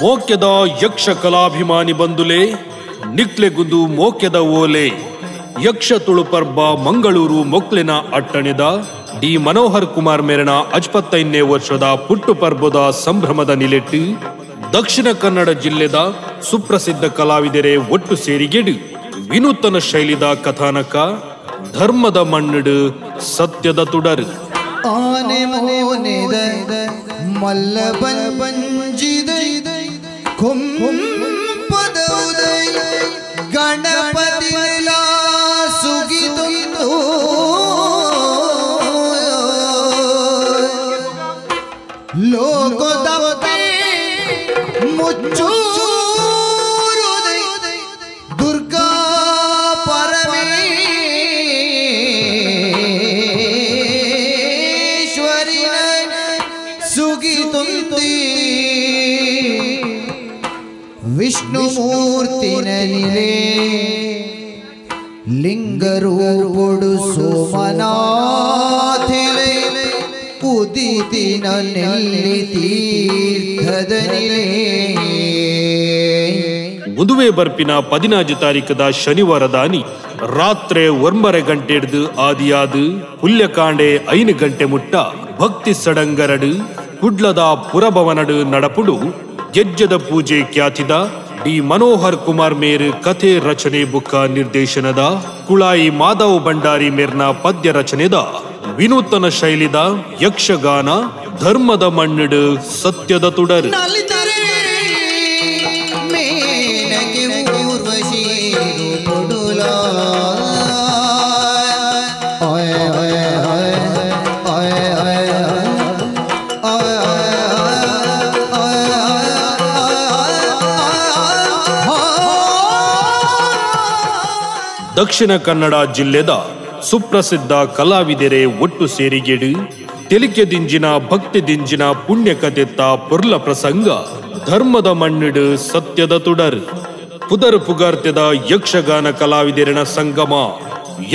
ಮೋಕ್ಯದ ಯಕ್ಷ ಕಲಾಭಿಮಾನಿ ಬಂಧುಲೆ ನಿಕ್ಲೆಗುಂದು ಮೋಕ್ಯದ ಓಲೆ ಯಕ್ಷ ತುಳುಪರ್ಬ ಮಂಗಳೂರು ಮೊಕ್ಲಿನ ಅಟ್ಟಣೆದ ಡಿ ಮನೋಹರ್ ಕುಮಾರ್ ಮೇರನ 55ನೇ ವರ್ಷದ ಪುಟ್ಟು ಪರ್ಬದ ಸಂಭ್ರಮದ ನಿಲೆಟ್ಟು ದಕ್ಷಿಣ ಕನ್ನಡ ಜಿಲ್ಲೆದ ಸುಪ್ರಸಿದ್ಧ ಕಲಾವಿದರೆ ಒಟ್ಟು ಸೇರಿಗೆಡು ವಿನೂತನ ಶೈಲಿದ ಕಥಾನಕ ಧರ್ಮದ ಮಣ್ಣಡು ಸತ್ಯದ ತುಡರು ಆನೆ ಮೋನೆದ ಮಲ್ಲಬನ್ ಬಂಜಿದ ಕೊಂಪದ ಉದಯ ಗಣಪತಿ ಸುಗಿದು ಲೋಕದ ಮುಚ್ಚು ದುರ್ಗಾ ಪರಮೇಶ್ವರಿ ಸುಗಿತುಂದಿ ವಿಷ್ಣು ಮೂರ್ತಿನಲಿಲೆ ಲಿಂಗರೂಪೊಡು ಸೋಮನಾಥಿಲೆ ಉದಿತಿನ ನೆಲ್ಲಿ ತೀರ್ಥದನಿಲೆ ಮುದುವೆ ಬರ್ಪಿನ 14 ತಾರೀಕದ ಶನಿವಾರದಾನಿ ರಾತ್ರೆ 9 ಗಂಟೆ ಹಿಡಿದು ಆದಿಯಾದು ಹುಲ್ಯಕಾಂಡೆ 5 ಗಂಟೆ ಮುಟ್ಟ ಭಕ್ತಿ ಸಡಂಗರಡು ಕುಡ್ಲದ ಪುರಭವನಡು ನಡಪುಡು ಗೆಜ್ಜದ ಪೂಜೆ ಖ್ಯಾತಿದ ಡಿ ಮನೋಹರ್ ಕುಮಾರ್ ಮೇರ್ ಕಥೆ ರಚನೆ ಬುಕ್ಕ ನಿರ್ದೇಶನದ ಕುಳಾಯಿ ಮಾಧವ್ ಭಂಡಾರಿ ಮೇರ್ನ ಪದ್ಯ ರಚನೆದ ವಿನೂತನ ಶೈಲಿದ ಯಕ್ಷಗಾನ ಧರ್ಮದ ಮಣ್ಣಡು ಸತ್ಯದ ತುಡರು ದಕ್ಷಿಣ ಕನ್ನಡ ಜಿಲ್ಲೆದ ಸುಪ್ರಸಿದ್ಧ ಕಲಾವಿದರೆ ಒಟ್ಟು ಸೇರಿಗೆಡು ತೆಲಿಕೆ ದಿಂಜಿನ ಭಕ್ತಿ ದಿಂಜಿನ ಪುಣ್ಯ ಕಥೆತ್ತ ಪುರ್ಲ ಪ್ರಸಂಗ ಧರ್ಮದ ಮಣ್ಣಡು ಸತ್ಯದ ತುಡರು ಪುದರ್ ಪುಗಾರ್ತ್ಯದ ಯಕ್ಷಗಾನ ಕಲಾವಿದೆರಣ ಸಂಗಮ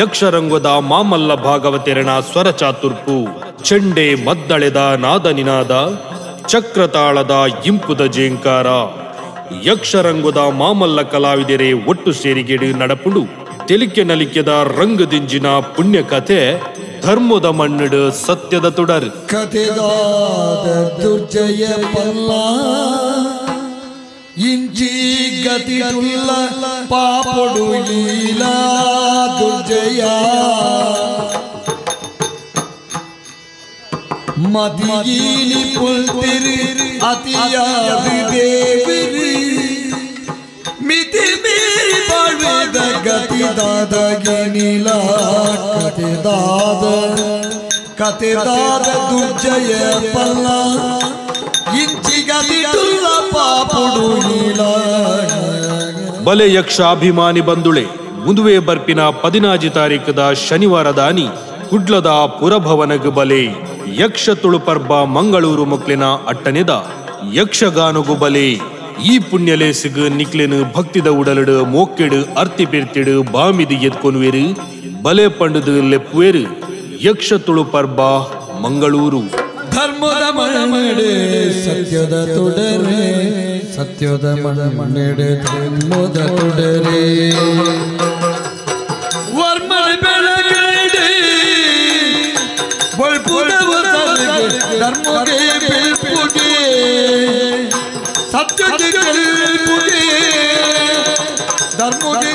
ಯಕ್ಷರಂಗದ ಮಾಮಲ್ಲ ಭಾಗವತೆರಣ ಸ್ವರ ಚಾತುರ್ಪು ಚೆಂಡೆ ಮದ್ದಳೆದ ನಾದ ನಿನಾದ ಚಕ್ರತಾಳದ ಇಂಪುದ ಜೇಂಕಾರ ಯಕ್ಷರಂಗದ ಮಾಮಲ್ಲ ಕಲಾವಿದರೆ ಒಟ್ಟು ಸೇರಿಗೆಡು ನಡಪುಡು ತೆಲಿಕೆ ನಲಿಕೆದ ರಂಗದಿಂಜಿನ ಪುಣ್ಯ ಕಥೆ ಧರ್ಮದ ಮಣ್ಣಡು ಸತ್ಯದ ತುಡರು ಕಥೆದಾದ ದುರ್ಜಯ ಪಲ್ಲ ಇಂಚಿ ಗತಿ ತುಲ್ಲ ಪಾಪೊಡು ಲೀಲಾ ದುರ್ಜಯ ಮದಿಗೀಲಿ ಪುಲ್ತಿರಿ ಅತಿಯಾದಿ ದೇವಿರಿ ಮಿತಿ ಮೀರಿ ಬಾಳ್ವೇದ ಗತಿದಾದ ಗಿನಿಲ ಕಥೆದಾದ ದುರ್ಜಯ ಪಲ್ಲ ಇಂಚಿ ಗತಿ ತುಲ್ಲ ಪಾಪುಡು ಲೀಲ ಬಲೆ ಯಕ್ಷ ಅಭಿಮಾನಿ ಬಂಧುಳೆ ಮುದುವೆ ಬರ್ಪಿನ 14 ತಾರೀಕದ ಶನಿವಾರದಾನಿ ಕುಡ್ಲದ ಪುರಭವನಗ ಬಲೆ ಯಕ್ಷ ತುಳುಪರ್ಬ ಮಂಗಳೂರು ಮೊಕ್ಲಿನ ಅಟ್ಟನೆದ ಯಕ್ಷಗಾನಗು ಬಲೆ ಈ ಪುಣ್ಯಲೇಸಿಗ ನಿಕ್ಲೆನು ಭಕ್ತಿದ ಉಡಲಡು ಮೋಕ್ಕೆಡು ಅರ್ತಿ ಪಿರ್ತಿಡು ಬಾಮಿದು ಎತ್ಕೊನುವೆರು ಬಲೆ ಪಂಡದು ಲೆಪ್ಪುವೆರು ಯಕ್ಷ ತುಳುಪರ್ಬ ಮಂಗಳೂರು ಧರ್ಮದ ಮಣ್ಣಡೆ ಸತ್ಯದ ತುಡರೆ ಸತ್ಯದ ಮಣ್ಣಡೆ ಧರ್ಮದ ತುಡರೆ ವರ್ಮಳ ಬೆಳಗಡೆ ಧರ್ಮಗೆ ಬೆಲ್ಪುಗೆ ಸತ್ಯಕ್ಕೆ ಗೆಲ್ಪುಗೆ ಧರ್ಮಗೆ